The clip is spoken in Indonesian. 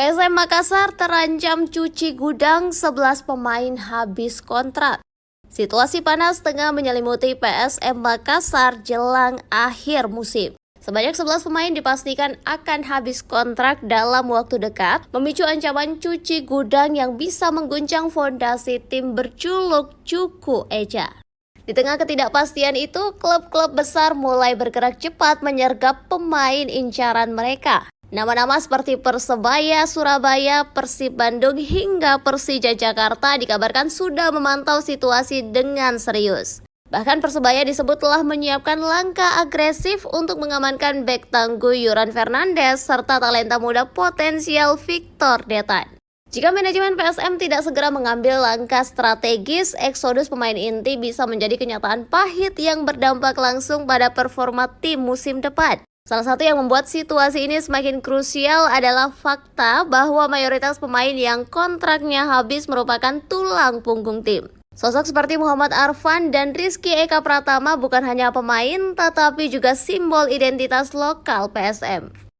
PSM Makassar terancam cuci gudang, 11 pemain habis kontrak. Situasi panas tengah menyelimuti PSM Makassar jelang akhir musim. Sebanyak 11 pemain dipastikan akan habis kontrak dalam waktu dekat, memicu ancaman cuci gudang yang bisa mengguncang fondasi tim berjuluk Cuku Eja. Di tengah ketidakpastian itu, klub-klub besar mulai bergerak cepat menyergap pemain incaran mereka. Nama-nama seperti Persebaya Surabaya, Persib Bandung hingga Persija Jakarta dikabarkan sudah memantau situasi dengan serius. Bahkan Persebaya disebut telah menyiapkan langkah agresif untuk mengamankan bek tangguh Yuran Fernandes serta talenta muda potensial Victor Detan. Jika manajemen PSM tidak segera mengambil langkah strategis, eksodus pemain inti bisa menjadi kenyataan pahit yang berdampak langsung pada performa tim musim depan. Salah satu yang membuat situasi ini semakin krusial adalah fakta bahwa mayoritas pemain yang kontraknya habis merupakan tulang punggung tim. Sosok seperti Muhammad Arfan dan Rizky Eka Pratama bukan hanya pemain, tetapi juga simbol identitas lokal PSM.